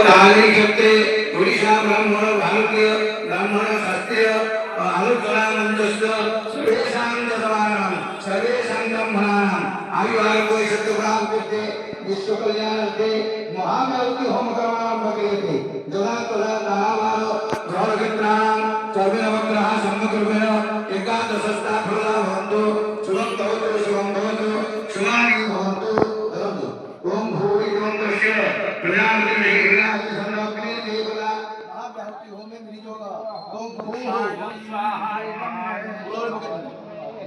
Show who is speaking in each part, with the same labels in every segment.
Speaker 1: धारी क्षत्रे ओडिशा ब्राह्मण भारतीय ब्राह्मण शास्त्रीय आलोचना मंचस्थ सर्वेषां दशमानां सर्वेषां ब्राह्मणानां आयुर्भागो सत्यप्राण करते विश्व कल्याणार्थे महामारुति होम कर्मारंभ क्रियते जदा तदा नानामानो ग्रहक्षेत्राणां चर्विनवग्रह सम्मुखरूपेण एकादशस्था फला भवन्तु शुभं भवतु शुभं भवतु शुभानि भवन्तु भवन्तु ओम भूरि ओम दस्य प्रजापति विनाश संरक्षणे देवता महाव्याहति होमे मिलिजोगा ओम भूरि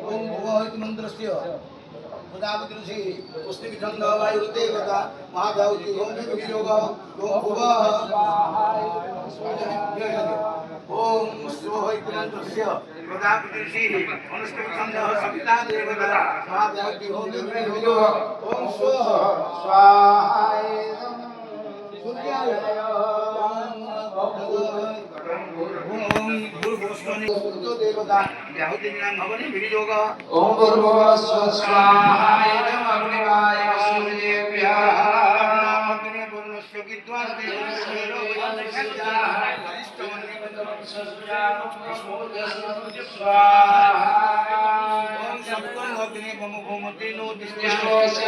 Speaker 1: ओम भुवः मंत्रस्य प्रजापति ऋषि पुष्टि विचंद वायु देवता महाव्याहति होमे मिलिजोगा ओम भुवः ओम शिवः मंत्रस्य प्रजापति ऋषि पुष्टि विचंद सविता देवता महाव्याहति होमे मिलिजोगा ओम स्वः स्वाहाय सूर्याय देवता व्याहुतिनां भवने विनियोग ओम भूर्भुवः स्वः स्वाहाय अग्निवाय सूर्येभ्यः अग्ने पूर्णस्य विद्वान् देवस्य ओम सप्तम अग्नि मम भूमति नो दिष्टस्य